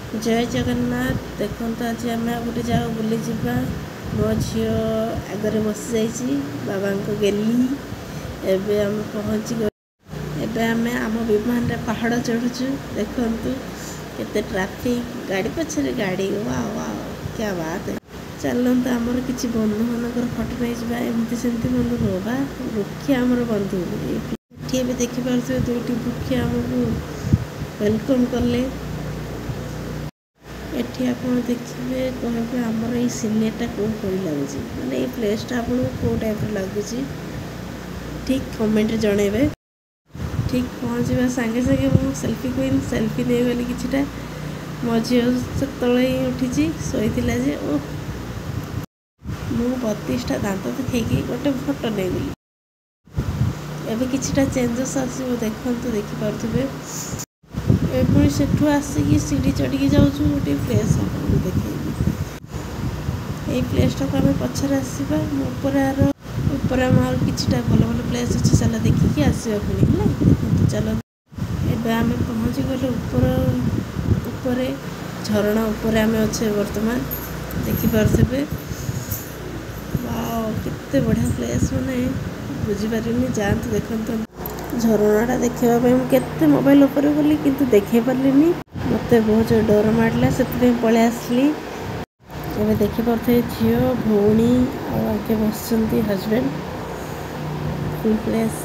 जय जगन्नाथ। देखो आज आम गोटे जगह बुली जा मो झी आगे बसी जाइए बाबा को गेली एबे आम पहुँची गए। आम आम विमान रे पहाड़ चढ़ुचु। देखु केते ट्रैफिक गाड़ी पछरे गाड़ी वाह वाह क्या बात है। चलते आमर किसी बंधु मानकर फटो नहीं जावा एमती सेमती बंधु नुबा वृक्ष आमर बंधु ये भी देखिपे दुईटी वृक्ष आमको वेलकम कले। एठी आपण देखिए कहे आमर ये सीनेटा कौन पड़ी लगुच मैंने ये प्लेसटा आपको कौ टाइप लगुच ठीक कमेंट जनइबे। ठीक पहुँचा सागे सागे मु सेल्फी क्वीन सेल्फी नहीं गली किटा मो झी से तले ही उठी शोला जे ओ मु 32टा दांत देखी गोटे फोटो नहीं गली। एबे किछिटा चेंजेस आसो देखु देखिपे पुणी सेठू आसिकी सीढ़ी चढ़ी जाऊँ गोटे प्लेस आपको देखी ये प्लेसटा को आम पछरे आसवा ऊपर आम किटा भल भल प्लेस अच्छे चल देखिकी आसवा पुणी है चल। एबे आम पहुँची गले ऊपर झरणा ऊपर आम अच्छे बर्तमान देखिपे वाओ केते बढ़िया प्लेस मैंने बुझीपारे जातु देखते झरनाटा देखापी मुझे मोबाइल उपर गली किंतु देखे पार्लिनी मत बहुत डर मार्ला से पलि आसली। एवं देखिपे झील भौणी आगे बस हजबैंड फुल प्लेस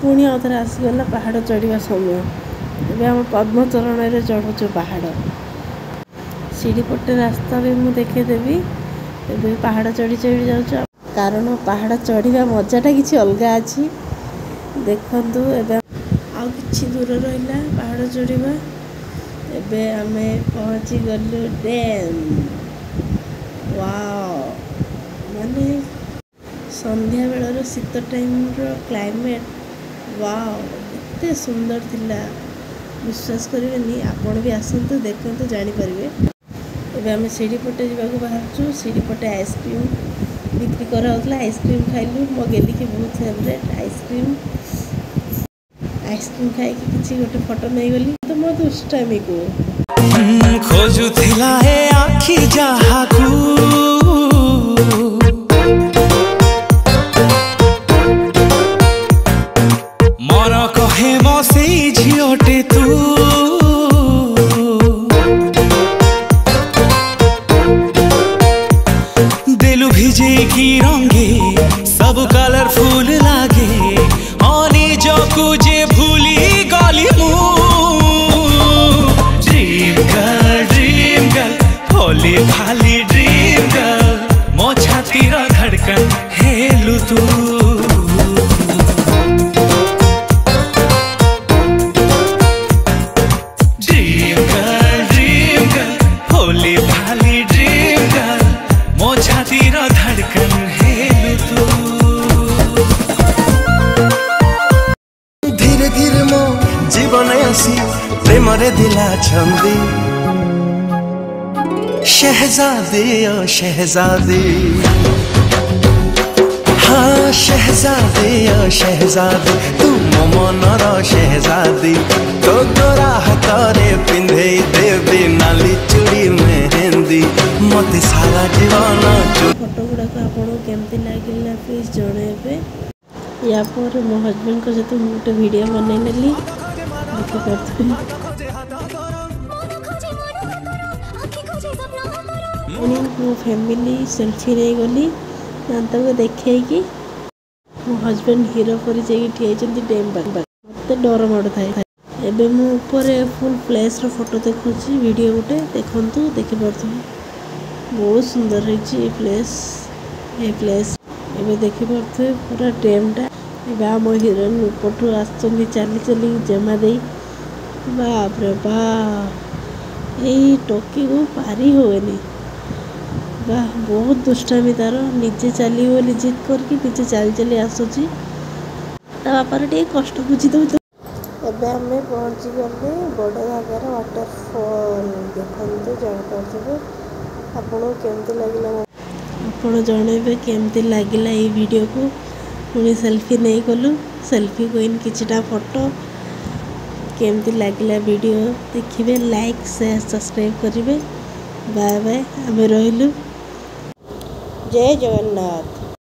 पुणी आउे आसीगला पहाड़ चढ़ा समय एवं आम पद्मचरण चढ़ुचु पहाड़ सीढ़ी पटे रास्ता भी मुझे देखेदेवी एवं पहाड़ चढ़ी चढ़ी जाऊँ कारण पहाड़ चढ़ा मजाटा किसी अलग अच्छी देखु एवं आउ कि दूर रहा पहाड़ चढ़ा एवं आम पहुँची गलु डैम वाओ माने संध्या बेलर शीत टाइम क्लाइमेट वाओ एते सुंदर थिला विश्वास करेंगे आपण भी आसतु देखते जानीपारे। एवं आम सीढ़ी पटे जावाक बाहर सीढ़ी पटे आइसक्रीम बिक्री कराला आइसक्रीम खाइलु मो गेली की बहुत फेवरेट आइसक्रीम खाई किसी गोटे फोटो नहीं गली तो मो दुष्टामी को खोजुथिला हे आखि जाहाकू मन कहे मो सेई झियोटे तू दिलु भिजे की रंगे सब कलरफुल लागे जो कुजे भूली गली ड्रीम गर्ल होली खाली ड्रीम गर्ल मो छातीर धड़कन हेलु तू ड्रीम गर्ल होली खाली ड्रीम गर्ल मो छातीर धड़कन हेलु तू जीवन आसी प्रेम रे दिला छंदी शहजादी ओ शहजादी हाँ शहजादी ओ शहजादी तू मो मनर शहजादी तो गोरा हाथरे पिंधे देवी नाली चूड़ी मेहंदी मत सारा जीवन फोटो गुड़ाक आपको केमती लगे प्लीज जनइबे। या पर मो हजबैंड को सहित गोटे वीडियो बनई नेली देखिपे मो फैमिली सेल्फी नहीं गली दांत को देखे मो हजबैंड हीरो पर ठिया डैम मत डर माड़ थाए एवं मुझे फुल प्लेस फोटो देखुची वीडियो गोटे देखु देखिपे बहुत सुंदर है ये प्लेस एवं देखिपे पूरा डैमटा एवं आम हिरोइन उपठू आस चली चली जमा दे बाप रे बाप यही टोकी को पारी हुएनी वाह बहुत दुष्टामी तार निजे चली बोली जिद करके निजे चली चली आसूची बापार टे कष्ट बुझी दे। एवं आम पहुँची गले बड़ घागर वाटरफॉल देखते जापारे आपको केमती लगे आप जनइबे केमती लगे ये वीडियो को पुणी सेल्फी नहीं गलु सेल्फी क्वीन किछिटा फोटो केमती लगिला वीडियो देखिए लाइक शेयर सब्सक्राइब करेंगे। बाय बाय आम रही जय जगन्नाथ।